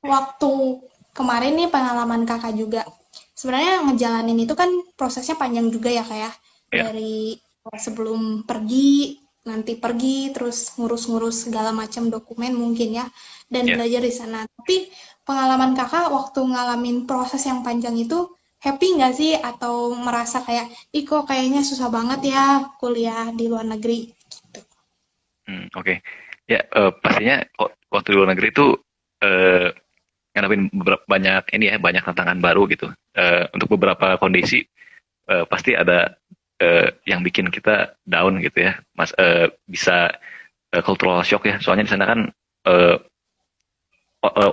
waktu kemarin nih pengalaman kakak juga. Sebenarnya ngejalanin itu kan prosesnya panjang juga ya kayak Ya, dari sebelum pergi, nanti pergi, terus ngurus-ngurus segala macam dokumen mungkin ya, dan ya. belajar di sana. Tapi pengalaman kakak waktu ngalamin proses yang panjang itu happy nggak sih? Atau merasa kayak, ih kok kayaknya susah banget ya kuliah di luar negeri? Gitu. Oke. Ya, pastinya waktu di luar negeri itu eh, ngadepin banyak ini ya, banyak tantangan baru gitu. Untuk beberapa kondisi pasti ada yang bikin kita down gitu ya, Mas. Bisa cultural shock ya. Soalnya di sana kan eh,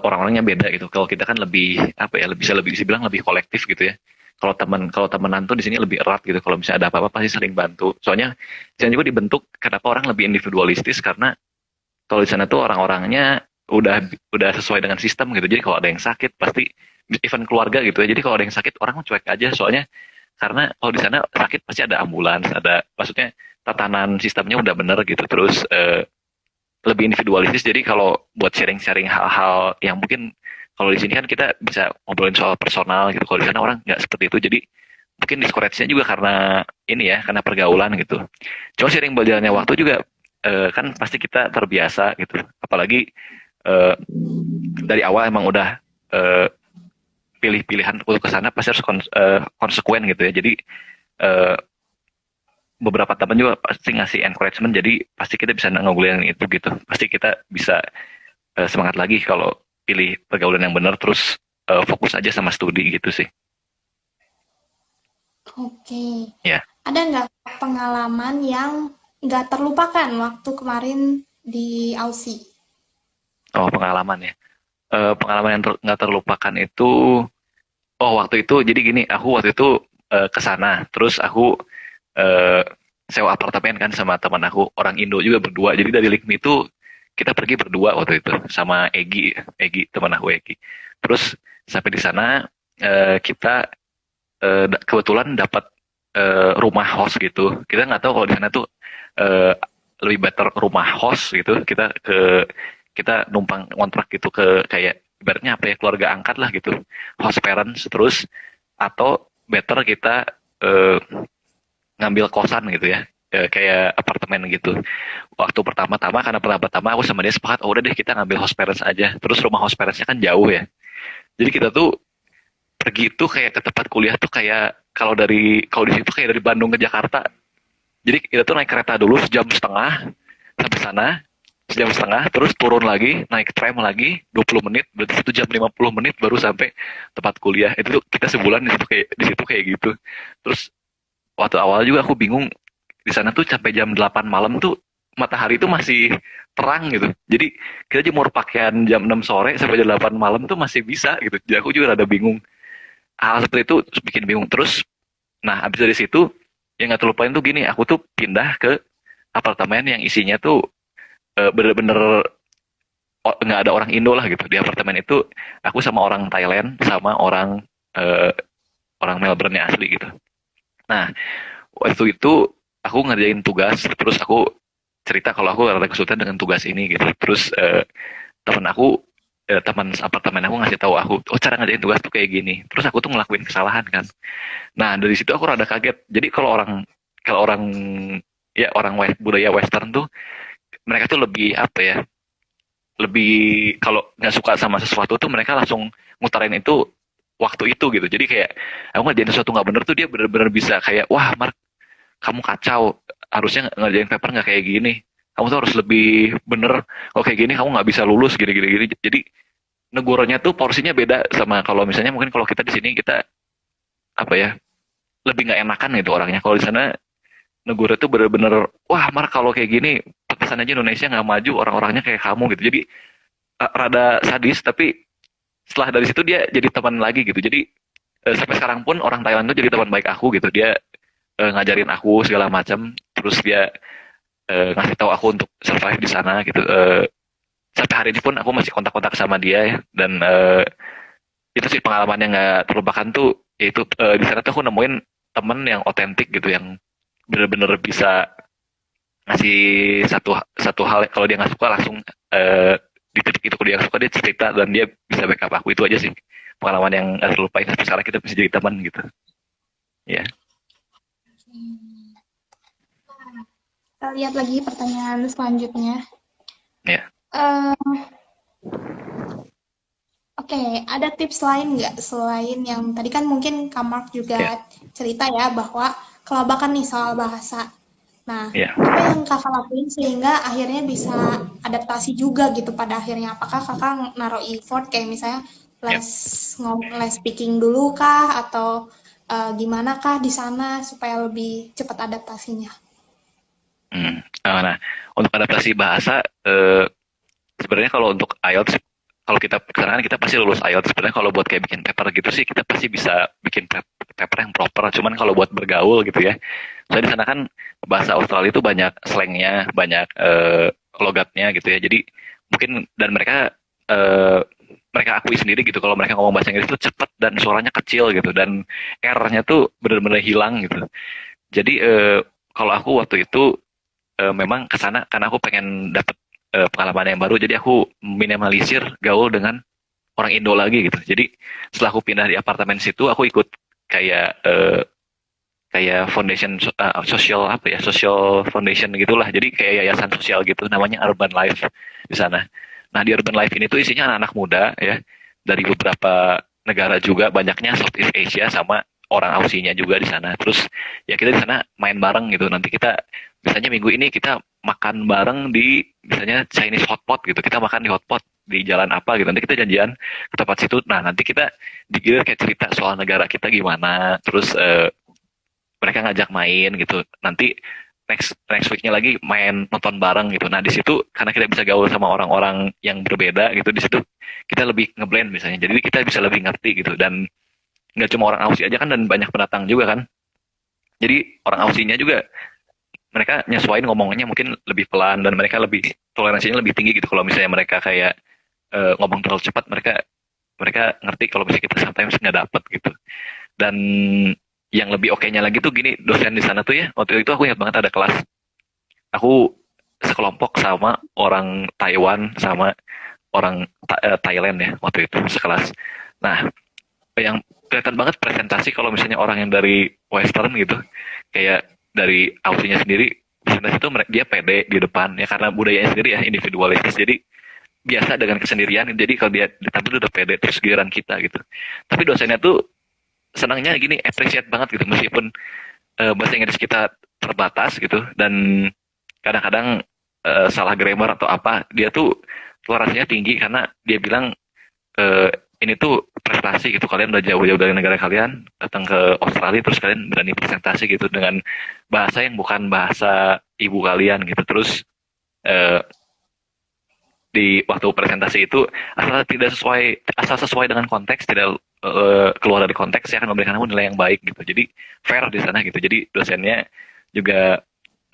orang-orangnya beda gitu. Kalau kita kan lebih apa ya, bisa bilang lebih kolektif gitu ya. Kalau temenan tuh di sini lebih erat gitu. Kalau misalnya ada apa-apa pasti saling bantu. Soalnya di sana juga dibentuk kenapa orang lebih individualistis karena kalau di sana tuh orang-orangnya udah sesuai dengan sistem gitu. Jadi kalau ada yang sakit pasti event keluarga gitu ya. Jadi kalau ada yang sakit orang cuek aja soalnya karena kalau di sana sakit pasti ada ambulans, ada maksudnya tatanan sistemnya udah bener gitu. Terus lebih individualistis. Jadi kalau buat sharing-sharing hal-hal yang mungkin kalau di sini kan kita bisa ngobrolin soal personal gitu. Kalau di sana orang nggak seperti itu. Jadi mungkin discourage-nya juga karena ini ya, karena pergaulan gitu. Cuma sering berjalannya waktu juga kan pasti kita terbiasa gitu. Apalagi eh, dari awal emang udah eh, pilih-pilihan untuk ke sana pasti harus konsekuen gitu ya. Jadi eh, beberapa teman juga pasti ngasih encouragement jadi pasti kita bisa ngegulingin itu gitu. Pasti kita bisa semangat lagi kalau pilih pergaulan yang benar terus fokus aja sama studi gitu sih. Oke. Ya. Ada nggak pengalaman yang nggak terlupakan waktu kemarin di Aussie? Oh, pengalaman ya. Pengalaman yang nggak terlupakan itu, oh waktu itu jadi gini, aku waktu itu ke sana, terus aku eh, sewa apartemen kan sama teman aku orang Indo juga berdua. Jadi dari Likmi itu kita pergi berdua waktu itu sama Egi teman aku Egi. Terus sampai di sana kita kebetulan dapat rumah host gitu. Kita nggak tahu kalau di sana tuh eh, lebih better rumah host gitu. Kita numpang kontrak gitu ke kayak ibaratnya apa ya keluarga angkat lah gitu, host parents terus atau better kita eh, ngambil kosan gitu ya kayak apartemen gitu. Waktu pertama-tama karena pertama-tama aku sama dia sepakat oh udah deh kita ngambil host parents aja. Terus rumah host parentsnya kan jauh ya. Jadi kita tuh pergi tuh kayak ke tempat kuliah tuh kayak kalau di situ kayak dari Bandung ke Jakarta. Jadi kita tuh naik kereta dulu sejam setengah sampai sana, sejam setengah, terus turun lagi, naik tram lagi 20 menit, berarti 1 jam 50 menit baru sampai tempat kuliah. Itu tuh kita sebulan di situ kayak gitu. Terus waktu awal juga aku bingung di sana tuh sampai jam 8 malam tuh matahari tuh masih terang gitu. Jadi kita jemur pakaian jam 6 sore sampai jam 8 malam tuh masih bisa gitu. Jadi aku juga rada bingung hal seperti itu terus bikin bingung terus. Nah habis dari situ yang nggak terlupain tuh gini aku tuh pindah ke apartemen yang isinya tuh bener-bener nggak ada orang Indo lah gitu di apartemen itu. Aku sama orang Thailand sama eh, orang Melbourne asli gitu. Nah waktu itu aku ngerjain tugas terus aku cerita kalau aku rada kesulitan dengan tugas ini gitu. Terus teman aku teman apartemen aku ngasih tahu aku oh cara ngerjain tugas tuh kayak gini. Terus aku tuh ngelakuin kesalahan kan. Nah, dari situ aku rada kaget. Jadi kalau orang ya orang budaya Western tuh mereka tuh lebih apa ya? Lebih kalau nggak suka sama sesuatu tuh mereka langsung ngutarin itu waktu itu gitu. Jadi kayak aku ngerjain sesuatu nggak bener tuh dia bener-bener bisa kayak wah Mark kamu kacau harusnya ngerjain paper nggak kayak gini. Kamu tuh harus lebih bener. Kalau kayak gini kamu nggak bisa lulus gini-gini. Jadi neguranya tuh porsinya beda sama kalau misalnya mungkin kalau kita di sini kita apa ya lebih nggak enakan gitu orangnya. Kalau di sana negara tuh bener-bener wah Mar kalau kayak gini pantesan aja Indonesia nggak maju orang-orangnya kayak kamu gitu jadi rada sadis tapi setelah dari situ dia jadi teman lagi gitu jadi sampai sekarang pun orang Thailand tuh jadi teman baik aku gitu dia ngajarin aku segala macam terus dia ngasih tahu aku untuk survive di sana gitu sampai hari ini pun aku masih kontak-kontak sama dia ya dan itu sih pengalaman yang nggak terlupakan tuh yaitu di sana tuh aku nemuin temen yang otentik gitu yang bener-bener bisa ngasih satu satu hal kalau dia nggak suka langsung eh, di titik itu dia suka dia cerita dan dia bisa backup aku. Itu aja sih pengalaman yang gak terlupain sampai sekarang kita bisa jadi teman gitu ya. Kita lihat lagi pertanyaan selanjutnya. Ya, Eh, Oke, ada tips lain nggak selain yang tadi kan mungkin Kak Mark juga ya, cerita ya bahwa kelabakan nih soal bahasa. Nah, ya. apa yang kakak lakuin sehingga akhirnya bisa adaptasi juga gitu pada akhirnya? Apakah kakak naruh effort kayak misalnya Ya. les speaking dulu kah atau gimana kah di sana supaya lebih cepat adaptasinya? Nah, untuk adaptasi bahasa, sebenarnya kalau untuk IELTS, kalau kita sekarang kan kita pasti lulus IELTS. Sebenarnya kalau buat kayak bikin paper gitu sih, kita pasti bisa bikin paper yang proper. Cuman kalau buat bergaul gitu ya, saya di sana kan bahasa Australia itu banyak slangnya, banyak logatnya gitu ya. Jadi mungkin dan eh, mereka akui sendiri gitu kalau mereka ngomong bahasa Inggris itu cepet dan suaranya kecil gitu dan R-nya tuh benar-benar hilang gitu. Jadi kalau aku waktu itu memang ke sana karena aku pengen dapet pengalaman yang baru, jadi aku minimalisir gaul dengan orang Indo lagi gitu. Jadi setelah aku pindah di apartemen situ, aku ikut kayak kayak foundation social apa ya, social foundation gitulah. Jadi kayak yayasan sosial gitu, namanya Urban Life di sana. Nah di Urban Life ini tuh isinya anak-anak muda ya dari beberapa negara juga, banyaknya Southeast Asia sama orang Aussinya juga di sana. Terus ya kita di sana main bareng gitu. Nanti kita misalnya minggu ini kita makan bareng di misalnya Chinese hotpot gitu. Kita makan di hotpot di jalan apa gitu. Nanti kita janjian ke tempat situ. Nah nanti kita digilir kayak cerita soal negara kita gimana. Terus mereka ngajak main gitu. Nanti next next weeknya lagi main nonton bareng gitu. Nah di situ karena kita bisa gaul sama orang-orang yang berbeda gitu, di situ kita lebih ngeblend misalnya. Jadi kita bisa lebih ngerti gitu dan nggak cuma orang Aussie aja kan dan banyak pendatang juga kan. Jadi orang Aussinya juga mereka nyesuaiin ngomongnya mungkin lebih pelan dan mereka lebih toleransinya lebih tinggi gitu. Kalau misalnya mereka kayak ngomong terlalu cepat, mereka mereka ngerti kalau misalnya kita sometimes nggak dapet gitu. Dan yang lebih oke-nya lagi tuh gini, dosen di sana tuh ya, waktu itu aku ingat banget ada kelas, aku sekelompok sama orang Taiwan sama orang Thailand ya waktu itu sekelas. Nah, yang kelihatan banget presentasi kalau misalnya orang yang dari Western gitu, kayak dari Aussinya sendiri, presentasi itu dia pede di depan ya karena budayanya sendiri ya individualistis. Jadi biasa dengan kesendirian. Jadi kalau dia ditampil udah pede terus giliran kita gitu. Tapi dosennya tuh senangnya gini, appreciate banget gitu meskipun bahasa Inggris kita terbatas gitu dan kadang-kadang salah grammar atau apa, dia tuh toleransinya tinggi karena dia bilang eh, ini tuh prestasi gitu, kalian udah jauh-jauh dari negara kalian datang ke Australia terus kalian berani presentasi gitu dengan bahasa yang bukan bahasa ibu kalian gitu. Terus eh, di waktu presentasi itu asal sesuai dengan konteks, tidak keluar dari konteks, saya akan memberikan kamu nilai yang baik gitu. Jadi fair di sana gitu. Jadi dosennya juga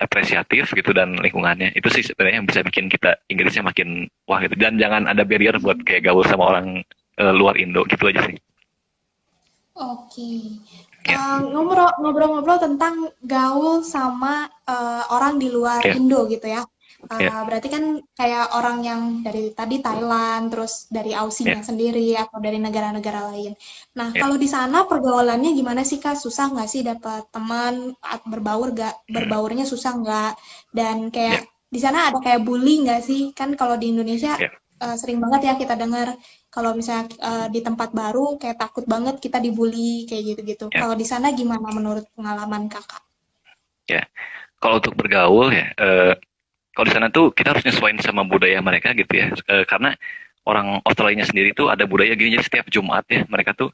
apresiatif gitu dan lingkungannya itu sih sebenarnya yang bisa bikin kita Inggrisnya makin wah gitu. Dan jangan ada barrier buat kayak gaul sama orang luar Indo gitu aja sih. Oke. Ya, Ngobrol-ngobrol tentang gaul sama orang di luar ya, Indo gitu ya. ya, Berarti kan kayak orang yang dari tadi Thailand, terus dari ya, Aussinya sendiri atau dari negara-negara lain. Nah, ya. kalau di sana pergaulannya gimana sih Kak? Susah nggak sih dapat teman, berbaur nggak? Hmm, Berbaurnya susah nggak? Dan ya, kayak di sana ada kayak bully nggak sih? Kan kalau di Indonesia ya, sering banget ya kita dengar kalau misalnya di tempat baru kayak takut banget kita dibully kayak gitu-gitu. ya, Kalau di sana gimana menurut pengalaman Kakak? ya. Kalau untuk bergaul ya, kalau di sana tuh kita harus nyesuaiin sama budaya mereka gitu ya. Karena orang Australia sendiri tuh ada budaya gini, jadi setiap Jumat ya mereka tuh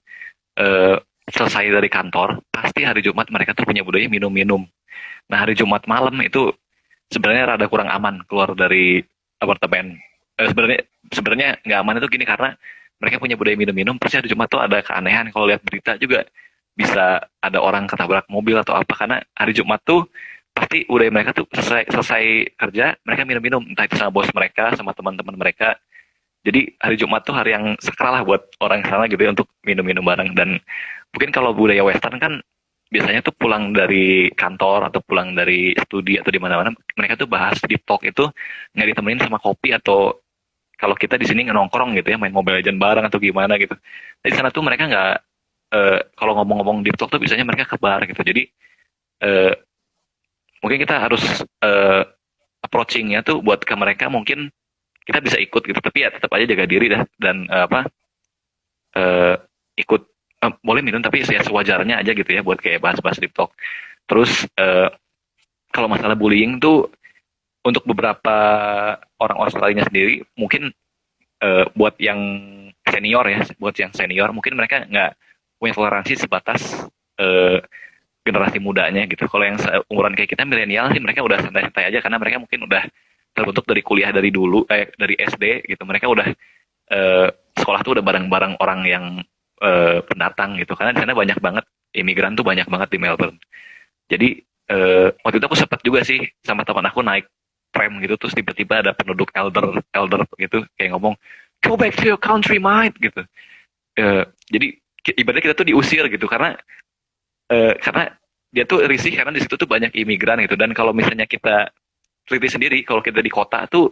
selesai dari kantor, pasti hari Jumat mereka tuh punya budaya minum-minum. Nah hari Jumat malam itu sebenarnya rada kurang aman keluar dari apartemen. Sebenarnya sebenarnya nggak aman itu gini karena mereka punya budaya minum-minum. Terus hari Jumat tuh ada keanehan kalau lihat berita juga bisa ada orang ketabrak mobil atau apa karena hari Jumat tuh pasti budaya mereka tuh selesai selesai kerja mereka minum-minum entah itu sama bos mereka sama teman-teman mereka. Jadi hari Jumat tuh hari yang sakral lah buat orang sana gitu ya untuk minum-minum bareng. Dan mungkin kalau budaya Western kan biasanya tuh pulang dari kantor atau pulang dari studi atau di mana-mana mereka tuh bahas deep talk itu nggak ditemenin sama kopi atau kalau kita di sini nongkrong gitu ya, main Mobile Legends bareng atau gimana gitu. Di sana tuh mereka nggak, kalau ngomong-ngomong di talk tuh biasanya mereka ke bar gitu. Jadi eh, mungkin kita harus eh, approachingnya tuh buat ke mereka mungkin kita bisa ikut gitu, tapi ya tetap aja jaga diri dah dan eh, ikut, boleh minum tapi ya sewajarnya aja gitu ya buat kayak bahas-bahas deep talk. Terus kalau masalah bullying tuh untuk beberapa orang Australia sendiri mungkin buat yang senior ya, buat yang senior mungkin mereka nggak punya toleransi sebatas eh, generasi mudanya gitu. Kalau yang umuran kayak kita milenial sih mereka udah santai-santai aja karena mereka mungkin udah terbentuk dari kuliah dari dulu, dari SD gitu. Mereka udah eh, sekolah tuh udah bareng-bareng orang yang pendatang gitu. Karena di sana banyak banget imigran tuh banyak banget di Melbourne. Jadi waktu itu aku sempat juga sih sama teman aku naik tram gitu terus tiba-tiba ada penduduk elder elder gitu kayak ngomong go back to your country mate gitu. Jadi ibaratnya kita tuh diusir gitu karena dia tuh risih karena di situ tuh banyak imigran gitu dan kalau misalnya kita teliti sendiri kalau kita di kota tuh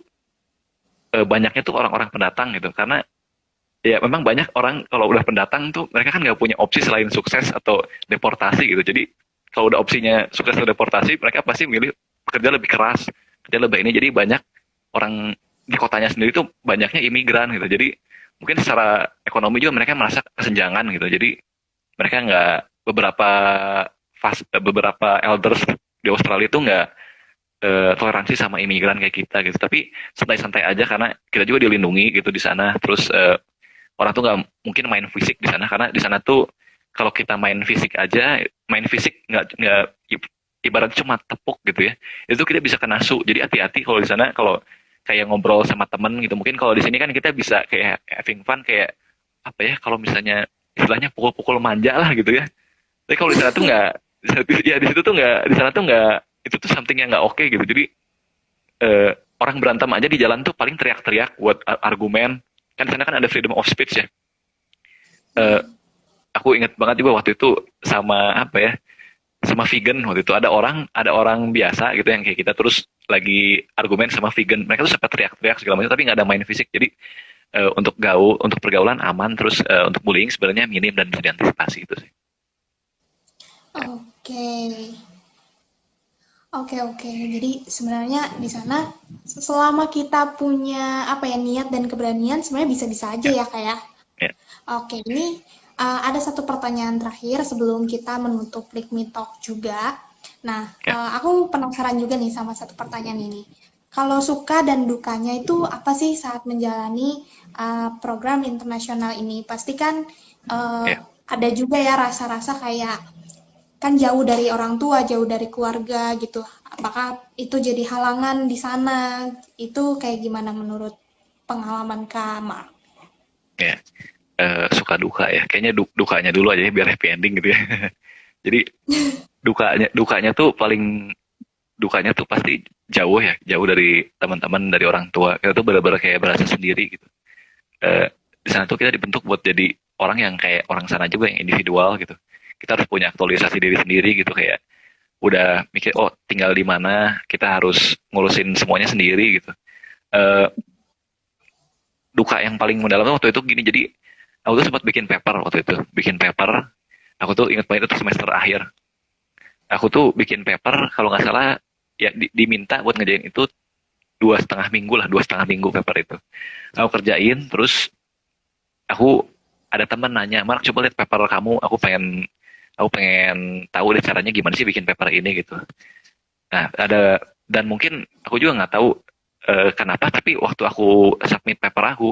banyaknya tuh orang-orang pendatang gitu karena ya memang banyak orang kalau udah pendatang tuh mereka kan nggak punya opsi selain sukses atau deportasi gitu jadi kalau udah opsinya sukses atau deportasi mereka pasti milih kerja lebih keras kerja lebih ini jadi banyak orang di kotanya sendiri tuh banyaknya imigran gitu jadi mungkin secara ekonomi juga mereka merasa kesenjangan gitu jadi mereka nggak beberapa beberapa elders di Australia itu nggak toleransi sama imigran kayak kita gitu tapi santai-santai aja karena kita juga dilindungi gitu di sana terus orang tuh nggak mungkin main fisik di sana karena di sana tuh kalau kita main fisik aja main fisik nggak ibarat cuma tepuk gitu ya itu kita bisa kena su jadi hati-hati kalau di sana kalau kayak ngobrol sama temen gitu mungkin kalau di sini kan kita bisa kayak having fun kayak apa ya kalau misalnya istilahnya pukul-pukul manja lah gitu ya tapi kalau di sana tuh nggak ya di situ tuh nggak di sana tuh nggak itu tuh something yang nggak oke gitu jadi eh, orang berantem aja di jalan tuh paling teriak-teriak buat argumen kan di sana kan ada freedom of speech ya. Eh, aku ingat banget juga waktu itu sama apa ya sama vegan waktu itu ada orang biasa gitu yang kayak kita terus lagi argumen sama vegan mereka tuh sempat teriak-teriak segala macam tapi nggak ada main fisik jadi untuk pergaulan aman terus untuk bullying sebenarnya minim dan bisa diantisipasi itu sih. Oke. Oke, oke. Jadi sebenarnya di sana selama kita punya apa ya niat dan keberanian sebenarnya bisa-bisa aja Ya, ya kayak. ya, Oke, ini ada satu pertanyaan terakhir sebelum kita menutup Lick Me Talk juga. Nah, ya. aku penasaran juga nih sama satu pertanyaan ini. Kalau suka dan dukanya itu apa sih saat menjalani program internasional ini? Pastikan uh, Ya. ada juga ya rasa-rasa kayak kan jauh dari orang tua, jauh dari keluarga gitu. Apakah itu jadi halangan di sana? Itu kayak gimana menurut pengalaman Kak Mark? Ya. Suka duka ya kayaknya dukanya dulu aja ya biar happy ending gitu ya. Jadi dukanya tuh dukanya tuh pasti jauh ya jauh dari teman-teman dari orang tua kita tuh benar-benar kayak berasa sendiri gitu. Di sana tuh kita dibentuk buat jadi orang yang kayak orang sana juga yang individual gitu kita harus punya aktualisasi diri sendiri gitu kayak udah mikir oh tinggal di mana kita harus ngurusin semuanya sendiri gitu. Eh, Duka yang paling mendalam tuh waktu itu gini jadi aku tuh sempat bikin paper waktu itu bikin paper aku tuh ingat banget itu semester akhir aku tuh bikin paper kalau nggak salah ya diminta buat ngerjain itu 2,5 minggu lah 2,5 minggu paper itu aku kerjain terus aku ada teman nanya Mark coba lihat paper kamu aku pengen tahu deh caranya gimana sih bikin paper ini gitu nah ada dan mungkin aku juga nggak tahu kenapa tapi waktu aku submit paper aku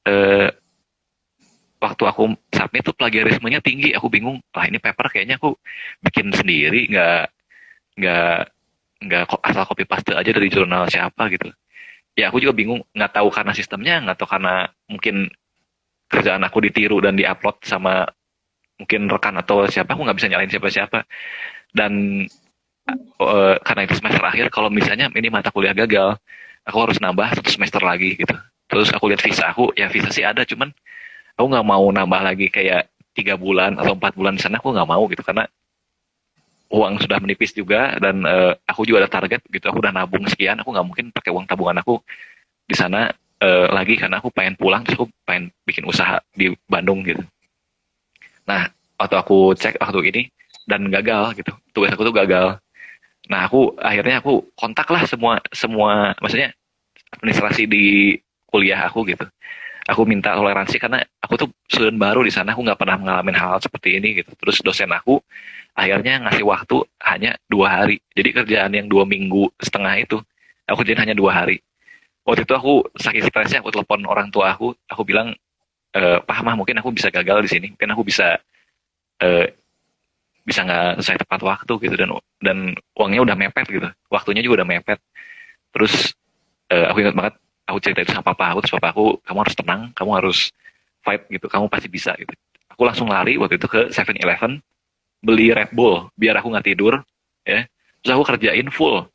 eh, waktu aku submit tuh plagiarismenya tinggi aku bingung lah ini paper kayaknya aku bikin sendiri nggak nggak asal copy paste aja dari jurnal siapa gitu ya aku juga bingung nggak tahu karena sistemnya nggak tahu karena mungkin kerjaan aku ditiru dan diupload sama mungkin rekan atau siapa aku nggak bisa nyalain siapa-siapa dan karena itu semester akhir kalau misalnya ini mata kuliah gagal aku harus nambah 1 semester lagi gitu terus aku lihat visa aku ya visa sih ada cuman aku nggak mau nambah lagi kayak 3 bulan atau 4 bulan di sana aku nggak mau gitu karena uang sudah menipis juga dan aku juga ada target gitu aku udah nabung sekian aku nggak mungkin pakai uang tabungan aku di sana lagi karena aku pengen pulang, terus aku pengen bikin usaha di Bandung gitu. Nah, waktu aku cek waktu ini dan gagal gitu, tugas aku tuh gagal. Nah, aku kontak lah semua semua, maksudnya administrasi di kuliah aku gitu. Aku minta toleransi karena aku tuh student baru di sana, aku nggak pernah mengalami hal seperti ini gitu. Terus dosen aku akhirnya ngasih waktu hanya 2 hari. Jadi kerjaan yang 2 minggu setengah itu aku jadi hanya 2 hari. Waktu itu aku saking stresnya, aku telepon orang tua aku bilang, Pak Mah, mungkin aku bisa gagal di sini, mungkin aku eh, bisa nggak sesuai tepat waktu gitu, dan uangnya udah mepet gitu, waktunya juga udah mepet. Terus aku ingat banget, aku cerita itu sama papa aku, terus papa aku, kamu harus tenang, kamu harus fight gitu, kamu pasti bisa gitu. Aku langsung lari waktu itu ke 7-Eleven, beli Red Bull biar aku nggak tidur, ya. Terus aku kerjain full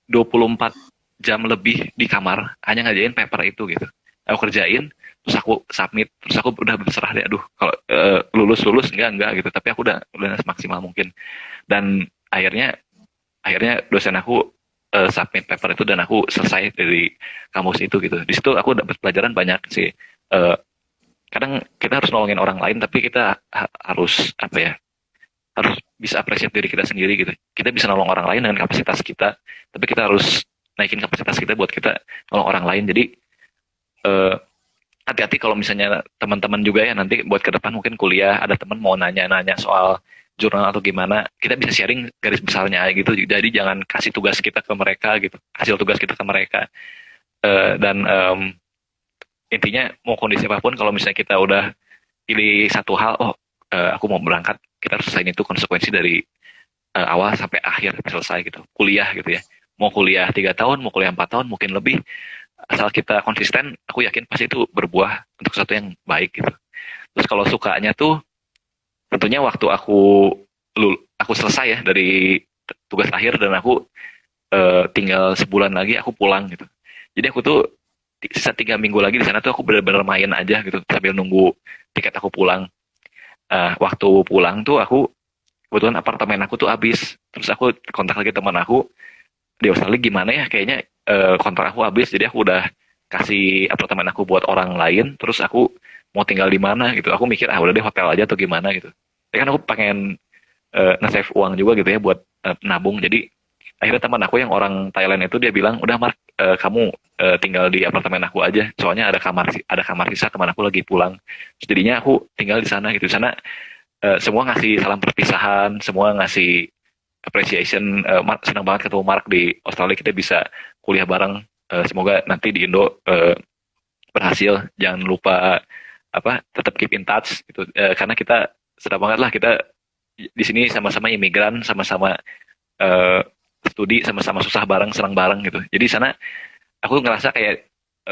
24 jam lebih di kamar hanya ngerjain paper itu gitu. Aku kerjain, terus aku submit, terus aku udah berserah deh, aduh kalau lulus lulus enggak gitu, tapi aku udah semaksimal mungkin. Dan akhirnya akhirnya dosen aku submit paper itu dan aku selesai dari kampus itu gitu. Di situ aku dapat pelajaran banyak sih. Eh, Kadang kita harus nolongin orang lain, tapi kita harus apa ya? Harus bisa apresiasi diri kita sendiri gitu. Kita bisa nolong orang lain dengan kapasitas kita, tapi kita harus naikin kapasitas kita buat kita nolong orang lain. Jadi eh, hati-hati kalau misalnya teman-teman juga ya, nanti buat ke depan mungkin kuliah ada teman mau nanya-nanya soal jurnal atau gimana, kita bisa sharing garis besarnya aja gitu. Jadi jangan kasih tugas kita ke mereka gitu, hasil tugas kita ke mereka. Dan intinya mau kondisi apapun, kalau misalnya kita udah pilih satu hal, oh aku mau berangkat, kita harus selesaiin itu konsekuensi dari awal sampai akhir selesai gitu. Kuliah gitu ya, mau kuliah 3 tahun, mau kuliah 4 tahun, mungkin lebih, asal kita konsisten, aku yakin pasti itu berbuah untuk sesuatu yang baik gitu. Terus kalau sukanya tuh tentunya waktu aku selesai ya dari tugas akhir, dan aku tinggal sebulan lagi aku pulang gitu. Jadi aku tuh sisa 3 minggu lagi di sana tuh aku benar-benar main aja gitu sambil nunggu tiket aku pulang. Waktu pulang tuh aku kebetulan apartemen aku tuh habis, terus aku kontak lagi teman aku di Australia, gimana ya, kayaknya kontrak aku habis, jadi aku udah kasih apartemen aku buat orang lain, terus aku mau tinggal di mana gitu. Aku mikir udah deh hotel aja atau gimana gitu. Tapi kan aku pengen nge-save uang juga gitu ya buat nabung. Jadi akhirnya teman aku yang orang Thailand itu dia bilang, udah Mark, kamu tinggal di apartemen aku aja, soalnya ada kamar sisa, teman aku lagi pulang. Terus jadinya aku tinggal di sana gitu. Di sana semua ngasih salam perpisahan, semua ngasih appreciation. Mark, senang banget ketemu Mark di Australia, kita bisa kuliah bareng. Semoga nanti di Indo berhasil. Jangan lupa apa, tetap keep in touch gitu. Karena kita sedang banget lah, kita di sini sama-sama imigran, sama-sama eh, studi, sama-sama susah bareng, senang bareng gitu. Jadi di sana aku ngerasa kayak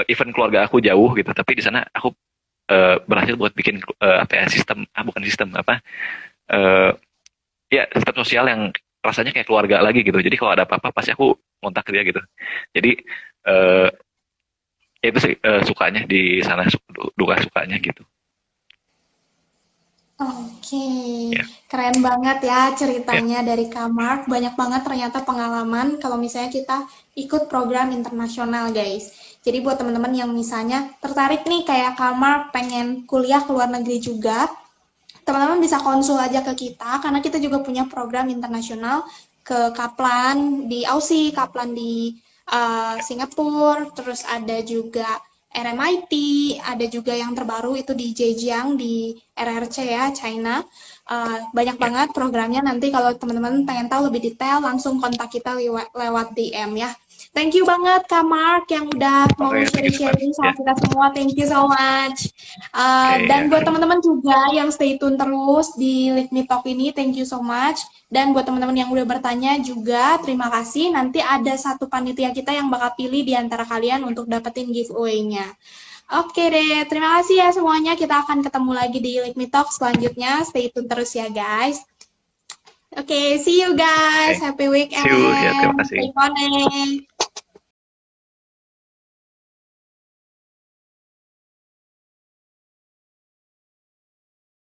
even keluarga aku jauh gitu, tapi di sana aku berhasil buat bikin apa ya, sistem, bukan sistem apa, eh, ya sistem sosial yang rasanya kayak keluarga lagi gitu. Jadi kalau ada apa-apa pasti aku kontak dia gitu. Jadi eh, ya itu sih sukanya di sana, duka sukanya gitu Oke, ya. keren banget ya Ya, ceritanya dari Kak Mark. Banyak banget ternyata pengalaman kalau misalnya kita ikut program internasional, guys. Jadi buat teman-teman yang misalnya tertarik nih kayak Kak Mark pengen kuliah ke luar negeri juga, teman-teman bisa konsul aja ke kita karena kita juga punya program internasional ke Kaplan di Aussie, Kaplan di Singapura, terus ada juga RMIT, ada juga yang terbaru itu di Zhejiang di RRC ya, China. Banyak ya. banget programnya, nanti kalau teman-teman pengen tahu lebih detail langsung kontak kita lewat DM ya. Thank you banget Kak Mark yang udah mau Oke, thank you so much. sharing-sharing Ya, sama kita semua. Thank you so much. oke ya. Dan buat teman-teman juga yang stay tune terus di Let Me Talk ini, thank you so much. Dan buat teman-teman yang udah bertanya juga, terima kasih. Nanti ada satu panitia kita yang bakal pilih di antara kalian untuk dapetin giveaway-nya. Oke deh, terima kasih ya semuanya. Kita akan ketemu lagi di Let Me Talk selanjutnya. Stay tune terus ya guys. Oke, see you guys. Oke, Happy see you ya, terima weekend. kasih. Stay connect.